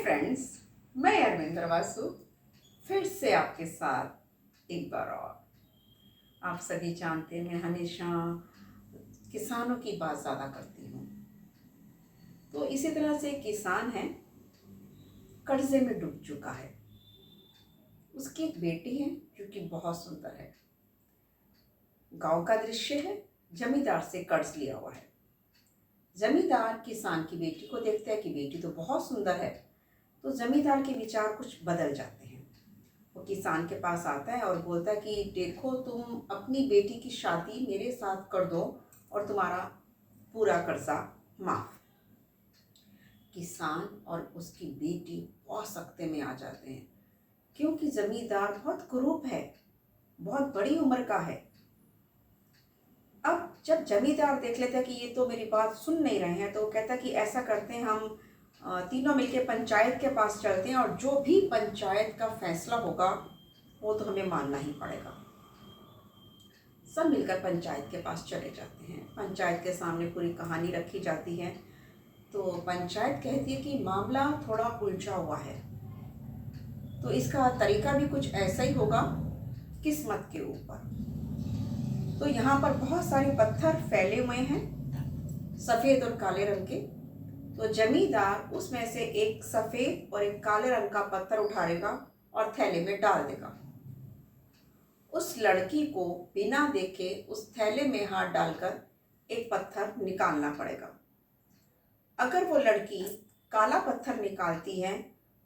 Friends, मैं अरविंदर वासु फिर से आपके साथ एक बार और। आप सभी जानते हैं मैं हमेशा किसानों की बात ज़्यादा करती हूँ। तो इसी तरह से एक किसान है, कर्जे में डूब चुका है। उसकी एक बेटी है जो कि बहुत सुंदर है। गांव का दृश्य है, जमींदार से कर्ज लिया हुआ है। जमींदार किसान की बेटी को देखता है कि बेटी तो बहुत सुंदर है, तो जमींदार के विचार कुछ बदल जाते हैं। वो किसान के पास आता है और बोलता है कि देखो, तुम अपनी बेटी की शादी मेरे साथ कर दो और तुम्हारा पूरा कर्जा माफ। किसान और उसकी बेटी बहुत सख्ते में आ जाते हैं, क्योंकि जमींदार बहुत कुरूप है, बहुत बड़ी उम्र का है। अब जब जमींदार देख लेता है कि ये तो मेरी बात सुन नहीं रहे हैं, तो वो कहता है कि ऐसा करते हैं, हम तीनों मिलके पंचायत के पास चलते हैं और जो भी पंचायत का फैसला होगा वो तो हमें मानना ही पड़ेगा। सब मिलकर पंचायत के पास चले जाते हैं। पंचायत के सामने पूरी कहानी रखी जाती है। तो पंचायत कहती है कि मामला थोड़ा उलझा हुआ है, तो इसका तरीका भी कुछ ऐसा ही होगा, किस्मत के ऊपर। तो यहाँ पर बहुत सारे पत्थर फैले हुए हैं, सफ़ेद और काले रंग के। तो जमींदार उसमें से एक सफ़ेद और एक काले रंग का पत्थर उठाएगा और थैले में डाल देगा। उस लड़की को बिना देखे उस थैले में हाथ डालकर एक पत्थर निकालना पड़ेगा। अगर वो लड़की काला पत्थर निकालती है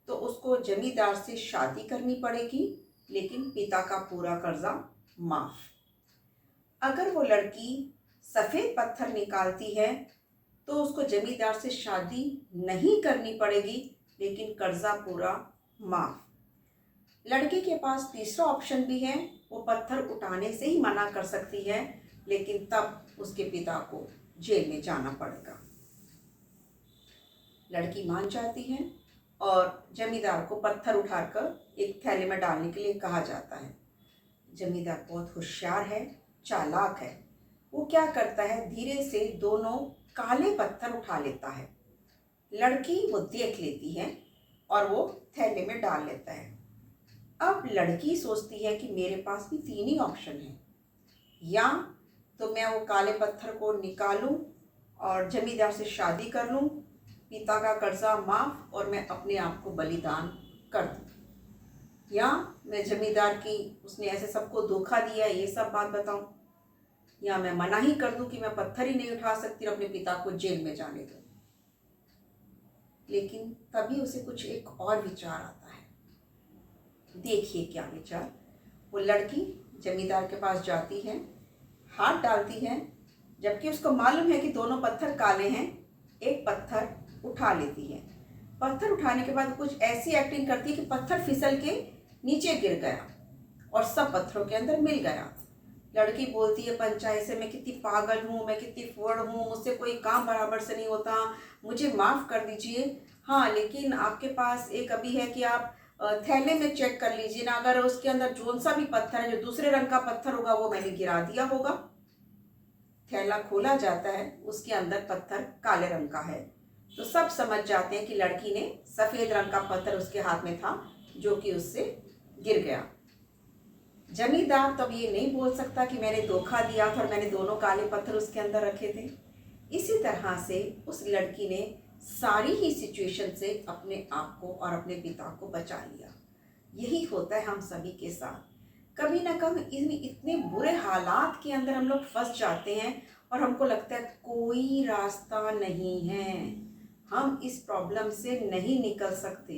तो उसको जमींदार से शादी करनी पड़ेगी, लेकिन पिता का पूरा कर्जा माफ। अगर वो लड़की सफ़ेद पत्थर निकालती है तो उसको जमींदार से शादी नहीं करनी पड़ेगी, लेकिन कर्जा पूरा माफ। लड़की के पास तीसरा ऑप्शन भी है, वो पत्थर उठाने से ही मना कर सकती है, लेकिन तब उसके पिता को जेल में जाना पड़ेगा। लड़की मान जाती है और जमींदार को पत्थर उठाकर एक थैले में डालने के लिए कहा जाता है। जमींदार बहुत होशियार है, चालाक है। वो क्या करता है, धीरे से दोनों काले पत्थर उठा लेता है। लड़की वो देख लेती है और वो थैले में डाल लेता है। अब लड़की सोचती है कि मेरे पास भी तीन ही ऑप्शन है, या तो मैं वो काले पत्थर को निकालूं और जमींदार से शादी कर लूं, पिता का कर्जा माफ और मैं अपने आप को बलिदान कर दूं, या मैं जमींदार की उसने ऐसे सबको धोखा दिया ये सब बात बताऊं, या मैं मना ही कर दूं कि मैं पत्थर ही नहीं उठा सकती और अपने पिता को जेल में जाने दूं। लेकिन तभी उसे कुछ एक और विचार आता है। देखिए क्या विचार। वो लड़की जमींदार के पास जाती है, हाथ डालती है, जबकि उसको मालूम है कि दोनों पत्थर काले हैं। एक पत्थर उठा लेती है। पत्थर उठाने के बाद कुछ ऐसी एक्टिंग करती है कि पत्थर फिसल के नीचे गिर गया और सब पत्थरों के अंदर मिल गया। लड़की बोलती है पंचायत से, मैं कितनी पागल हूँ, मैं कितनी फुड़ हूँ, मुझसे कोई काम बराबर से नहीं होता, मुझे माफ़ कर दीजिए। हाँ, लेकिन आपके पास एक अभी है कि आप थैले में चेक कर लीजिए ना, अगर उसके अंदर जोन सा भी पत्थर है, जो दूसरे रंग का पत्थर होगा वो मैंने गिरा दिया होगा। थैला खोला जाता है, उसके अंदर पत्थर काले रंग का है। तो सब समझ जाते हैं कि लड़की ने सफ़ेद रंग का पत्थर उसके हाथ में था, जो कि उससे गिर गया। जमींदार तब ये नहीं बोल सकता कि मैंने धोखा दिया था और मैंने दोनों काले पत्थर उसके अंदर रखे थे। इसी तरह से उस लड़की ने सारी ही सिचुएशन से अपने आप को और अपने पिता को बचा लिया। यही होता है हम सभी के साथ। कभी ना कभी इतने बुरे हालात के अंदर हम लोग फंस जाते हैं और हमको लगता है कोई रास्ता नहीं है, हम इस प्रॉब्लम से नहीं निकल सकते।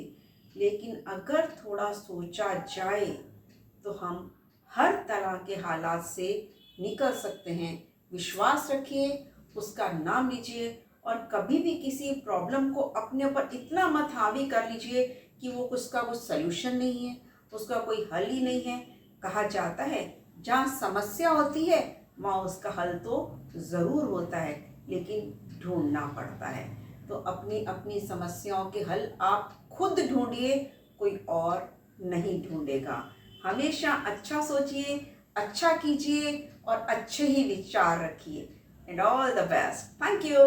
लेकिन अगर थोड़ा सोचा जाए तो हम हर तरह के हालात से निकल सकते हैं। विश्वास रखिए, उसका नाम लीजिए और कभी भी किसी प्रॉब्लम को अपने ऊपर इतना मत हावी कर लीजिए कि वो उसका कुछ सल्यूशन नहीं है, उसका कोई हल ही नहीं है। कहा जाता है जहाँ समस्या होती है वहाँ उसका हल तो ज़रूर होता है, लेकिन ढूंढना पड़ता है। तो अपनी अपनी समस्याओं के हल आप खुद ढूंढिए, कोई और नहीं ढूंढेगा। हमेशा अच्छा सोचिए, अच्छा कीजिए और अच्छे ही विचार रखिए। And all the best. Thank you.